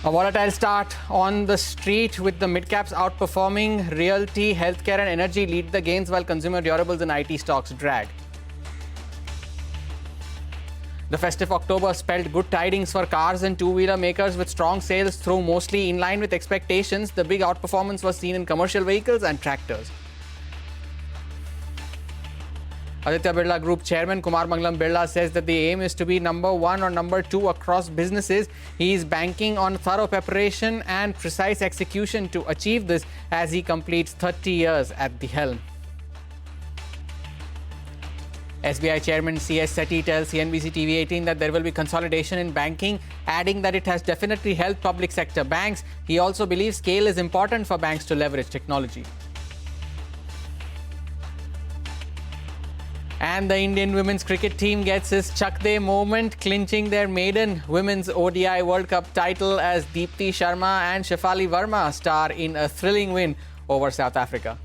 A volatile start on the street with the mid-caps outperforming. Realty, healthcare and energy lead the gains while consumer durables and IT stocks drag. The festive October spelled good tidings for cars and two-wheeler makers with strong sales through mostly in line with expectations. The big outperformance was seen in commercial vehicles and tractors. Aditya Birla Group Chairman Kumar Mangalam Birla says that the aim is to be number 1 or number 2 across businesses. He is banking on thorough preparation and precise execution to achieve this as he completes 30 years at the helm. SBI Chairman CS Sethi tells CNBC TV18 that there will be consolidation in banking, adding that it has definitely helped public sector banks. He also believes scale is important for banks to leverage technology. And the Indian women's cricket team gets its Chak De moment, clinching their maiden Women's ODI World Cup title as Deepti Sharma and Shefali Verma star in a thrilling win over South Africa.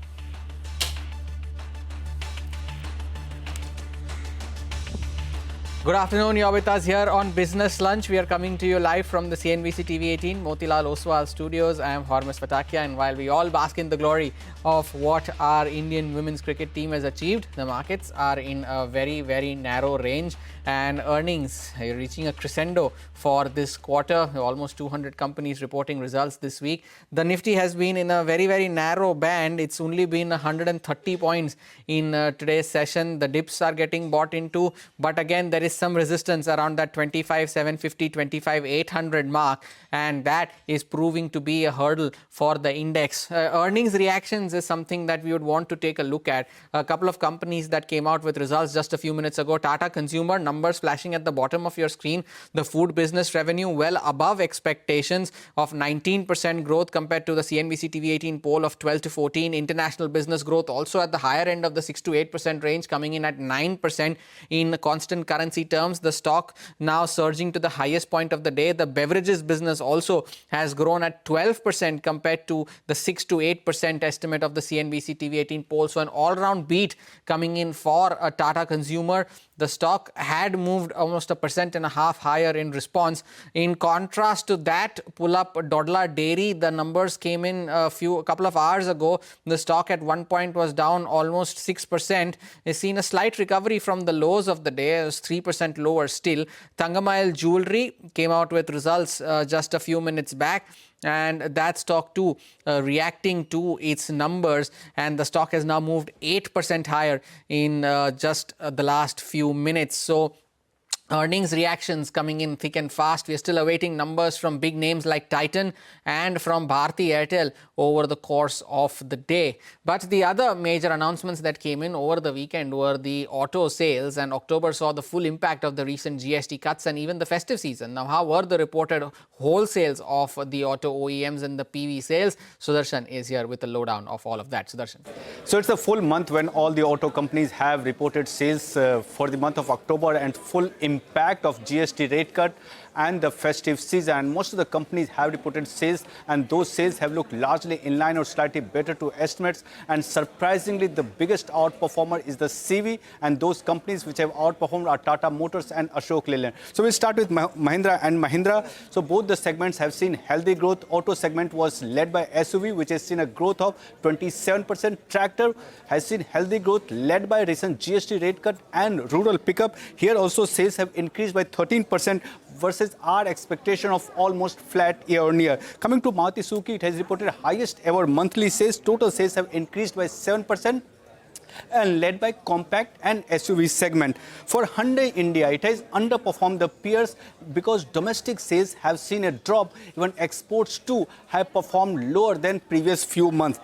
Good afternoon, you're with us here on Business Lunch. We are coming to you live from the CNBC TV18 Motilal Oswal studios. I am Hormus Fatakia, and while we all bask in the glory of what our Indian women's cricket team has achieved, the markets are in a very, very narrow range and earnings are reaching a crescendo for this quarter. Almost 200 companies reporting results this week. The Nifty has been in a very, very narrow band. It's only been 130 points in today's session. The dips are getting bought into, but again, there is some resistance around that 25,750, 25,800 mark, and that is proving to be a hurdle for the index. Earnings reactions is something that we would want to take a look at. A couple of companies that came out with results just a few minutes ago. Tata Consumer, numbers flashing at the bottom of your screen. The food business revenue well above expectations of 19% growth compared to the CNBC TV18 poll of 12 to 14. International business growth also at the higher end of the 6 to 8% range, coming in at 9% in constant currency terms. The stock now surging to the highest point of the day. The beverages business also has grown at 12% compared to the 6 to 8% estimate of the CNBC TV18 poll. So an all-round beat coming in for a Tata Consumer. The stock had moved almost 1.5% higher in response. In contrast to that, pull up Dodla Dairy. The numbers came in a couple of hours ago. The stock at one point was down almost 6%. It's seen a slight recovery from the lows of the day. It was 3% lower still. Thangamayil Jewelry came out with results just a few minutes back, and that stock too reacting to its numbers, and the stock has now moved 8% higher in just the last few minutes. So earnings reactions coming in thick and fast. We are still awaiting numbers from big names like Titan and from Bharti Airtel over the course of the day. But the other major announcements that came in over the weekend were the auto sales, and October saw the full impact of the recent GST cuts and even the festive season. Now, how were the reported wholesales of the auto OEMs and the PV sales? Sudarshan is here with a lowdown of all of that. Sudarshan. So it's a full month when all the auto companies have reported sales for the month of October, and full impact of GST rate cut and the festive season. And most of the companies have reported sales, and those sales have looked largely in line or slightly better to estimates. And surprisingly, the biggest outperformer is the CV, and those companies which have outperformed are Tata Motors and Ashok Leyland. So we'll start with Mahindra and Mahindra. So both the segments have seen healthy growth. Auto segment was led by SUV, which has seen a growth of 27%. Tractor has seen healthy growth led by recent GST rate cut and rural pickup. Here also sales have increased by 13% versus our expectation of almost flat year on year. Coming to Maruti Suzuki, it has reported highest ever monthly sales. Total sales have increased by 7% and led by compact and SUV segment. For Hyundai India, it has underperformed the peers because domestic sales have seen a drop. Even exports too have performed lower than previous few months.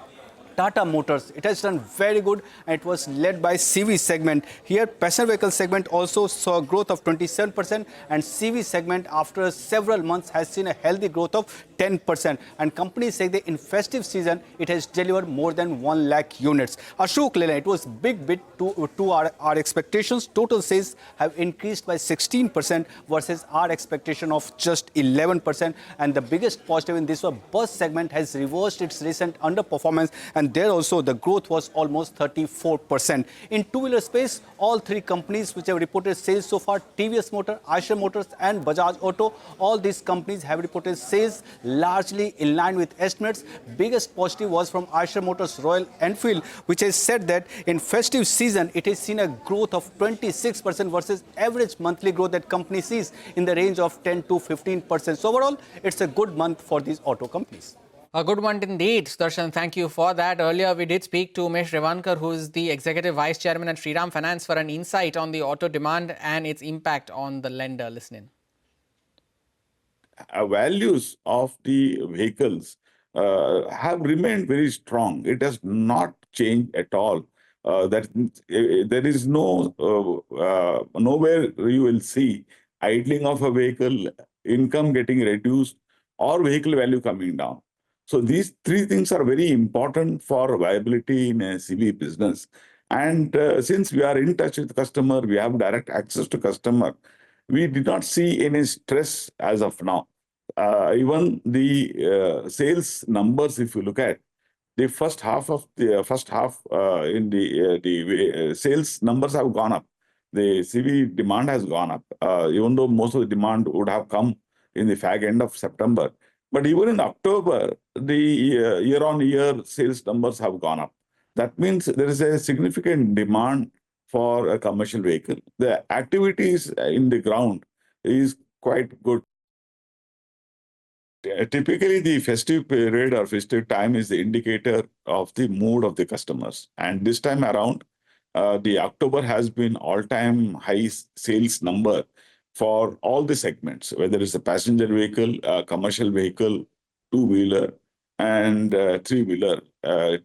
Tata Motors, it has done very good, and it was led by CV segment. Here, passenger vehicle segment also saw a growth of 27%, and CV segment after several months has seen a healthy growth of 10%. And companies say that in festive season, it has delivered more than 1 lakh units. Ashok Leyland, it was big bit to our expectations. Total sales have increased by 16% versus our expectation of just 11%. And the biggest positive in this was bus segment has reversed its recent underperformance, and and there also the growth was almost 34%. In two-wheeler space, all three companies which have reported sales so far, TVS Motor, Eicher Motors and Bajaj Auto, all these companies have reported sales largely in line with estimates. Biggest positive was from Eicher Motors Royal Enfield, which has said that in festive season it has seen a growth of 26% versus average monthly growth that company sees in the range of 10 to 15%. So overall, it's a good month for these auto companies. A good one indeed, Sudarshan. Thank you for that. Earlier, we did speak to Umesh Revankar, who is the Executive Vice Chairman at Shriram Finance, for an insight on the auto demand and its impact on the lender. Listen in. Values of the vehicles have remained very strong. It has not changed at all. That there is no nowhere you will see idling of a vehicle, income getting reduced, or vehicle value coming down. So these three things are very important for viability in a CV business. And since we are in touch with customer, we have direct access to customer, we did not see any stress as of now. Even the sales numbers, if you look at the first half in the sales numbers have gone up. The CV demand has gone up, even though most of the demand would have come in the fag end of September. But even in October, the year-on-year sales numbers have gone up. That means there is a significant demand for a commercial vehicle. The activities in the ground is quite good. Typically, the festive period or festive time is the indicator of the mood of the customers. And this time around, the October has been all-time high sales number for all the segments, whether it's a passenger vehicle, commercial vehicle, two-wheeler, and three-wheeler,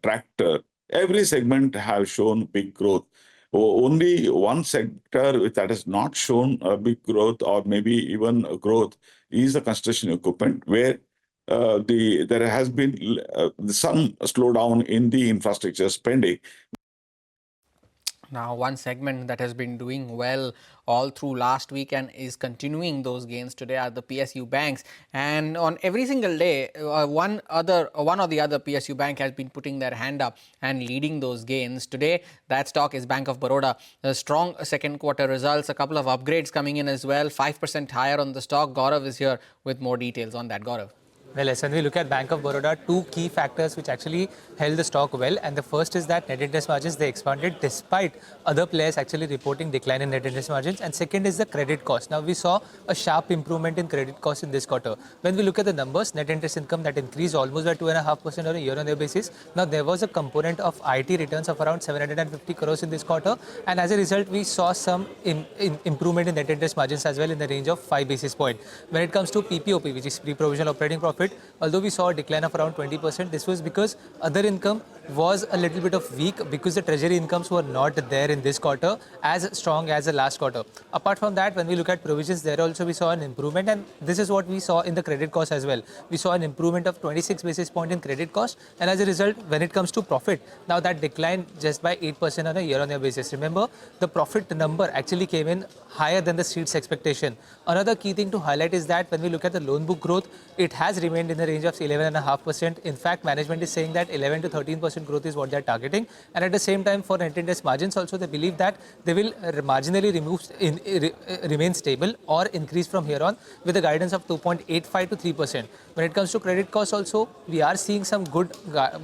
tractor. Every segment has shown big growth. Only one sector that has not shown a big growth or maybe even a growth is the construction equipment, where there has been some slowdown in the infrastructure spending. Now, one segment that has been doing well all through last week and is continuing those gains today are the PSU banks. And on every single day, one or the other PSU bank has been putting their hand up and leading those gains. Today, that stock is Bank of Baroda. A strong second quarter results, a couple of upgrades coming in as well, 5% higher on the stock. Gaurav is here with more details on that. Gaurav. Well, yes, when we look at Bank of Baroda, two key factors which actually held the stock well. And the first is that net interest margins, they expanded despite other players actually reporting decline in net interest margins. And second is the credit cost. Now, we saw a sharp improvement in credit cost in this quarter. When we look at the numbers, net interest income that increased almost by 2.5% on a year-on-year basis. Now, there was a component of IT returns of around 750 crores in this quarter. And as a result, we saw some improvement in net interest margins as well in the range of 5 basis points. When it comes to PPOP, which is pre-provisional operating profit, although we saw a decline of around 20%, this was because other income was a little bit of weak because the treasury incomes were not there in this quarter as strong as the last quarter. Apart from that, when we look at provisions, there also we saw an improvement, and this is what we saw in the credit cost as well. We saw an improvement of 26 basis points in credit cost, and as a result, when it comes to profit, now that declined just by 8% on a year-on-year basis. Remember, the profit number actually came in higher than the street's expectation. Another key thing to highlight is that when we look at the loan book growth, it has remained in the range of 11.5%. In fact, management is saying that 11 to 13% growth is what they are targeting. And at the same time, for net interest margins also, they believe that they will marginally remain stable or increase from here on with a guidance of 2.85 to 3%. When it comes to credit costs also, we are seeing some good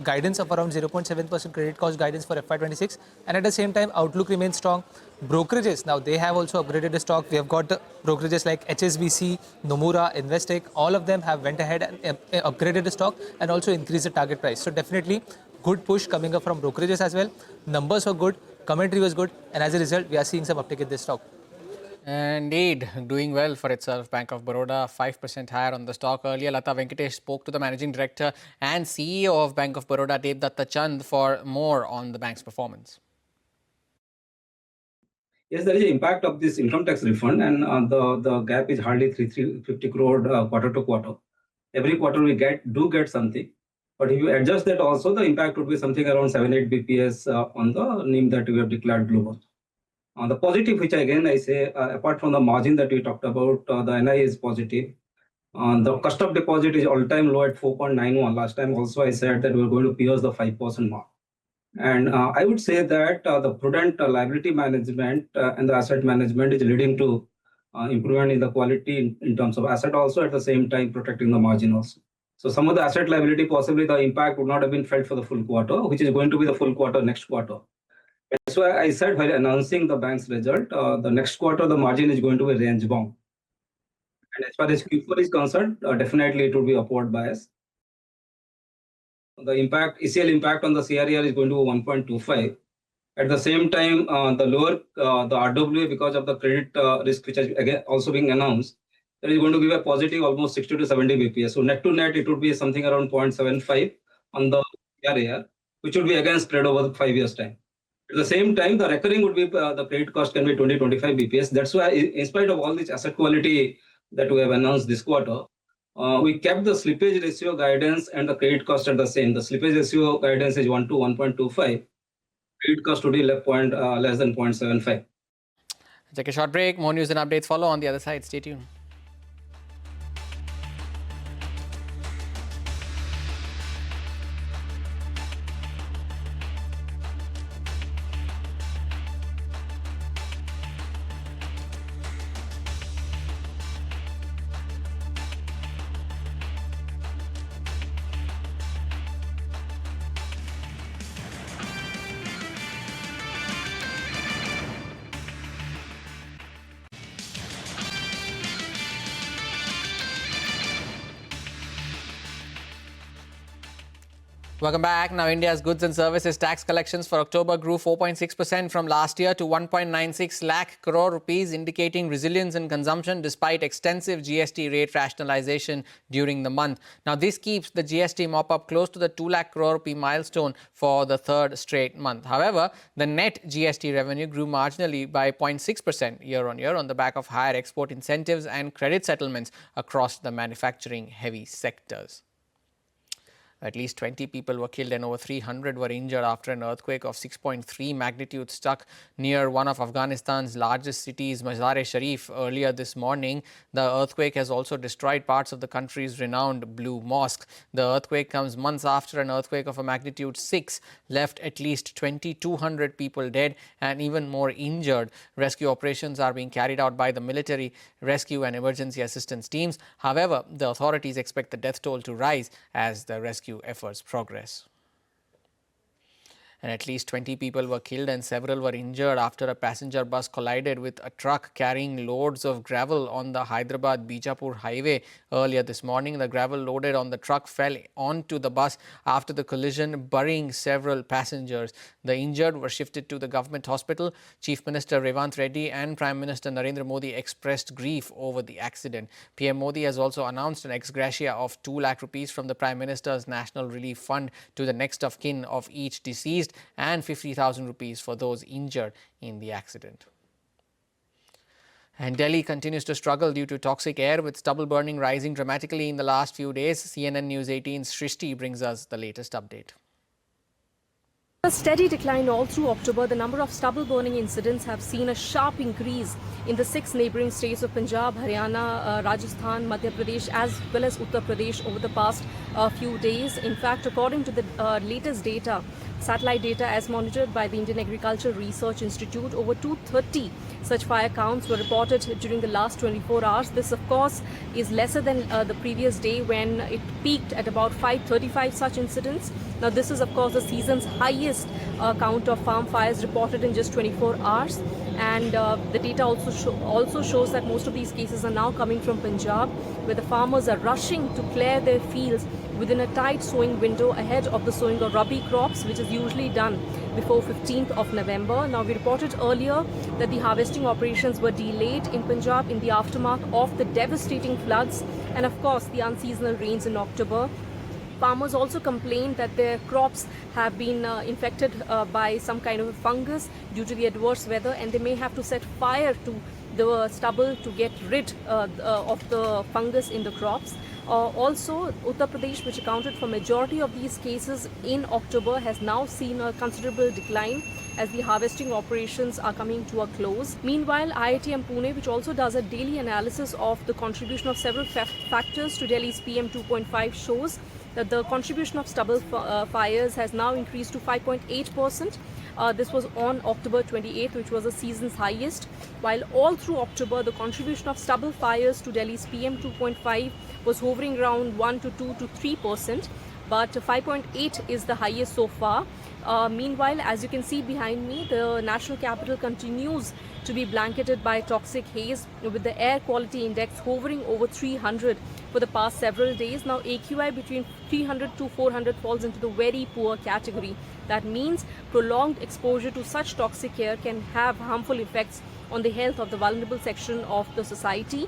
guidance of around 0.7% credit cost guidance for FY26. And at the same time, outlook remains strong. Brokerages, now they have also upgraded the stock. We have got the brokerages like HSBC, Nomura, Investec, all of them have went ahead and upgraded the stock and also increased the target price. So definitely good push coming up from brokerages as well. Numbers were good, commentary was good, and as a result, we are seeing some uptick in this stock. Indeed, doing well for itself. Bank of Baroda, 5% higher on the stock. Earlier, Lata Venkatesh spoke to the Managing Director and CEO of Bank of Baroda, Devdatta Chand, for more on the bank's performance. Yes, there is an impact of this income tax refund, and the gap is hardly 350 crore quarter to quarter. Every quarter we do get something, but if you adjust that also, the impact would be something around 7-8 BPS on the NIM that we have declared global. On the positive, which again I say, apart from the margin that we talked about, the NI is positive. The cost of deposit is all-time low at 4.91. Last time also I said that we're going to pierce the 5% mark. And I would say that the prudent liability management and the asset management is leading to improvement in the quality in terms of asset, also at the same time protecting the margin also. So some of the asset liability, possibly the impact would not have been felt for the full quarter, which is going to be the full quarter next quarter. That's why I said while announcing the bank's result, the next quarter the margin is going to be range bound. And as far as Q4 is concerned, definitely it will be upward bias. The impact, ECL impact on the CRAR is going to be 1.25. At the same time, the lower the RWA because of the credit risk, which is again also being announced, that is going to give a positive almost 60 to 70 BPS. So net to net, it would be something around 0.75 on the CRAR, which would be again spread over 5 years' time. At the same time, the recurring would be the credit cost can be 20-25 BPS. That's why, in spite of all this asset quality that we have announced this quarter, we kept the slippage ratio guidance and the credit cost at the same. The slippage ratio guidance is 1 to 1.25. Credit cost would be less than 0.75. Take a short break. More news and updates follow on the other side. Stay tuned. Welcome back. Now, India's goods and services tax collections for October grew 4.6% from last year to 1.96 lakh crore rupees, indicating resilience in consumption despite extensive GST rate rationalization during the month. Now, this keeps the GST mop-up close to the 2 lakh crore rupee milestone for the third straight month. However, the net GST revenue grew marginally by 0.6% year-on-year on the back of higher export incentives and credit settlements across the manufacturing-heavy sectors. At least 20 people were killed and over 300 were injured after an earthquake of 6.3 magnitude struck near one of Afghanistan's largest cities, Mazar-e-Sharif, earlier this morning. The earthquake has also destroyed parts of the country's renowned Blue Mosque. The earthquake comes months after an earthquake of a magnitude 6 left at least 2,200 people dead and even more injured. Rescue operations are being carried out by the military, rescue and emergency assistance teams. However, the authorities expect the death toll to rise as the rescue efforts progress. And at least 20 people were killed and several were injured after a passenger bus collided with a truck carrying loads of gravel on the Hyderabad-Bijapur highway earlier this morning. The gravel loaded on the truck fell onto the bus after the collision, burying several passengers. The injured were shifted to the government hospital. Chief Minister Revanth Reddy and Prime Minister Narendra Modi expressed grief over the accident. PM Modi has also announced an ex gratia of 2 lakh rupees from the Prime Minister's National Relief Fund to the next of kin of each deceased, and 50,000 rupees for those injured in the accident. And Delhi continues to struggle due to toxic air, with stubble burning rising dramatically in the last few days. CNN News 18's Shrishti brings us the latest update. A steady decline all through October. The number of stubble burning incidents have seen a sharp increase in the 6 neighbouring states of Punjab, Haryana, Rajasthan, Madhya Pradesh as well as Uttar Pradesh over the past few days. In fact, according to the latest data, satellite data as monitored by the Indian Agricultural Research Institute, over 230 such fire counts were reported during the last 24 hours. This, of course, is lesser than the previous day when it peaked at about 535 such incidents. Now, this is, of course, the season's highest count of farm fires reported in just 24 hours. And the data also shows that most of these cases are now coming from Punjab, where the farmers are rushing to clear their fields within a tight sowing window ahead of the sowing of Rabi crops, which is usually done before 15th of November. Now, we reported earlier that the harvesting operations were delayed in Punjab in the aftermath of the devastating floods and, of course, the unseasonal rains in October. Farmers also complained that their crops have been infected by some kind of a fungus due to the adverse weather, and they may have to set fire to the stubble to get rid of the fungus in the crops. Also, Uttar Pradesh, which accounted for majority of these cases in October, has now seen a considerable decline as the harvesting operations are coming to a close. Meanwhile, IITM Pune, which also does a daily analysis of the contribution of several factors to Delhi's PM 2.5, shows that the contribution of stubble fires has now increased to 5.8%. This was on October 28th, which was the season's highest, while all through October, the contribution of stubble fires to Delhi's PM 2.5 was hovering around 1 to 2 to 3%, but 5.8 is the highest so far. Meanwhile, as you can see behind me, the national capital continues to be blanketed by toxic haze, with the air quality index hovering over 300 for the past several days. Now, AQI between 300 to 400 falls into the very poor category. That means prolonged exposure to such toxic air can have harmful effects on the health of the vulnerable section of the society.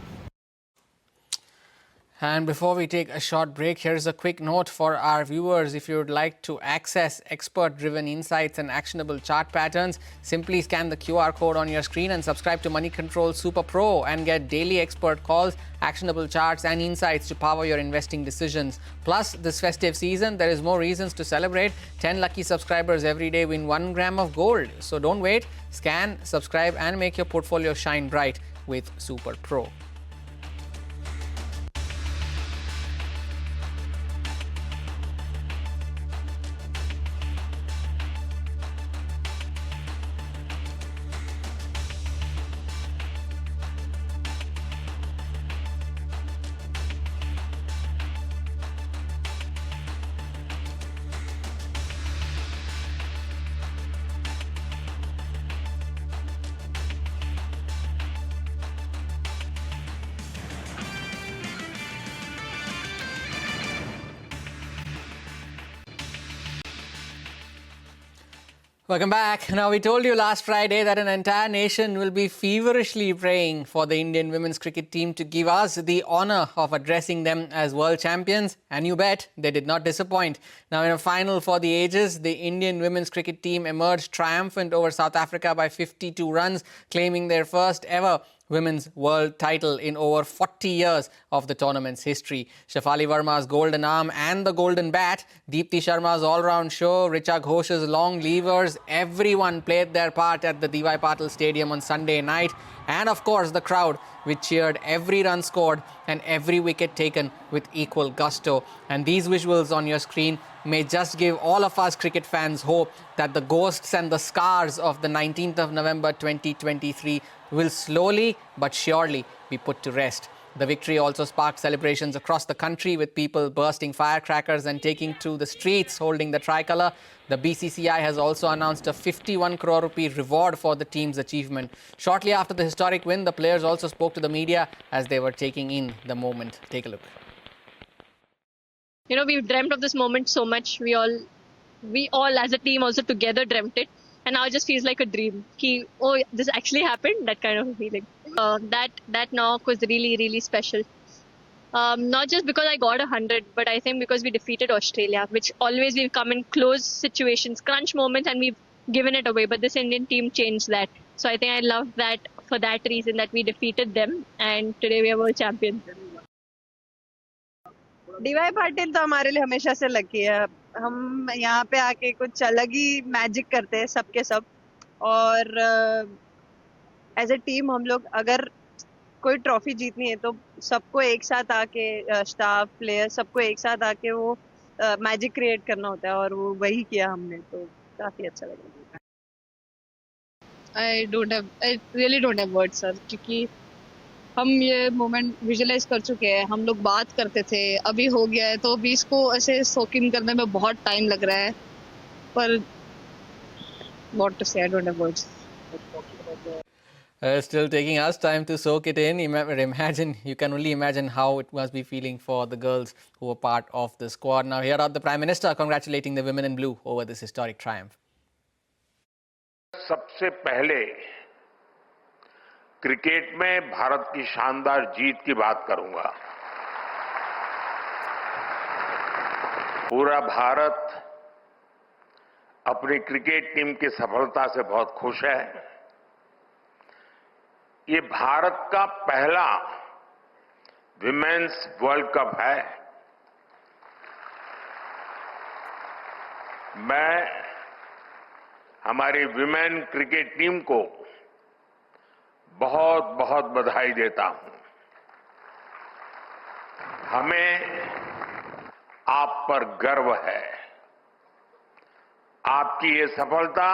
And before we take a short break, here's a quick note for our viewers. If you would like to access expert-driven insights and actionable chart patterns, simply scan the QR code on your screen and subscribe to Money Control Super Pro and get daily expert calls, actionable charts and insights to power your investing decisions. Plus, this festive season, there is more reasons to celebrate. 10 lucky subscribers every day win 1 gram of gold. So don't wait. Scan, subscribe and make your portfolio shine bright with Super Pro. Welcome back. Now, we told you last Friday that an entire nation will be feverishly praying for the Indian women's cricket team to give us the honour of addressing them as world champions. And you bet, they did not disappoint. Now, in a final for the ages, the Indian women's cricket team emerged triumphant over South Africa by 52 runs, claiming their first ever women's world title in over 40 years of the tournament's history. Shafali Verma's golden arm and the golden bat, Deepti Sharma's all-round show, Richa Ghosh's long levers, everyone played their part at the D.Y. Patil Stadium on Sunday night. And of course, the crowd, which cheered every run scored and every wicket taken with equal gusto. And these visuals on your screen may just give all of us cricket fans hope that the ghosts and the scars of the 19th of November 2023 will slowly but surely be put to rest. The victory also sparked celebrations across the country, with people bursting firecrackers and taking to the streets holding the tricolour. The BCCI has also announced a 51 crore rupee reward for the team's achievement. Shortly after the historic win, the players also spoke to the media as they were taking in the moment. Take a look. You know, we've dreamt of this moment so much. We all as a team also together dreamt it. And now it just feels like a dream. Oh, this actually happened, that kind of a feeling. That knock was really, really special. Not just because I got 100, but I think because we defeated Australia, which always we've come in close situations, crunch moments, and we've given it away. But this Indian team changed that. So I think I love that for that reason, that we defeated them. And today we are world champions. DY Patil तो हमारे लिए हमेशा से lucky है. हम यहाँ पे आके कुछ अलग ही मैजिक करते हैं सबके सब. और एज ए टीम हम लोग अगर कोई ट्रॉफी जीतनी है तो सबको एक साथ आके, स्टाफ प्लेयर सबको एक साथ आके वो मैजिक क्रिएट करना होता है, और वो वही किया हमने. तो काफी अच्छा लगा. I really don't have words, sir, क्योंकि हम ये मोमेंट विजुअलाइज कर चुके हैं. हम लोग बात करते थे, अभी हो गया है, तो अभी इसको ऐसे सोक इन करने में बहुत टाइम लग रहा है. पर what to say, I don't have words. Still taking us time to soak it in. You can only imagine how it must be feeling for the girls who were part of the squad. Now, here are the Prime Minister congratulating the women in blue over this historic triumph. सबसे पहले cricket में भारत की शानदार जीत की बात करूंगा. पूरा भारत अपनी क्रिकेट टीम की सफलता से बहुत खुश है. ये भारत का पहला विमेन्स वर्ल्ड कप है। मैं हमारी विमेन क्रिकेट टीम को बहुत बहुत बधाई देता हूं। हमें आप पर गर्व है। आपकी ये सफलता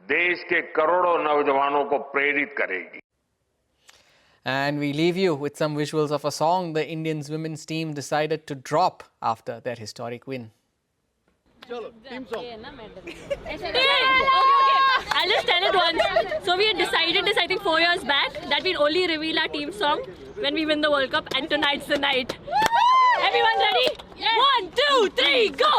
देश के करोड़ों नौजवानों को प्रेरित करेगी। And we leave you with some visuals of a song the Indians women's team decided to drop after their historic win. Okay. I'll just tell it once. So we had decided this, I think, 4 years back, that we'd only reveal our team song when we win the World Cup, and tonight's the night. Everyone ready? Yes. 1, 2, 3, go!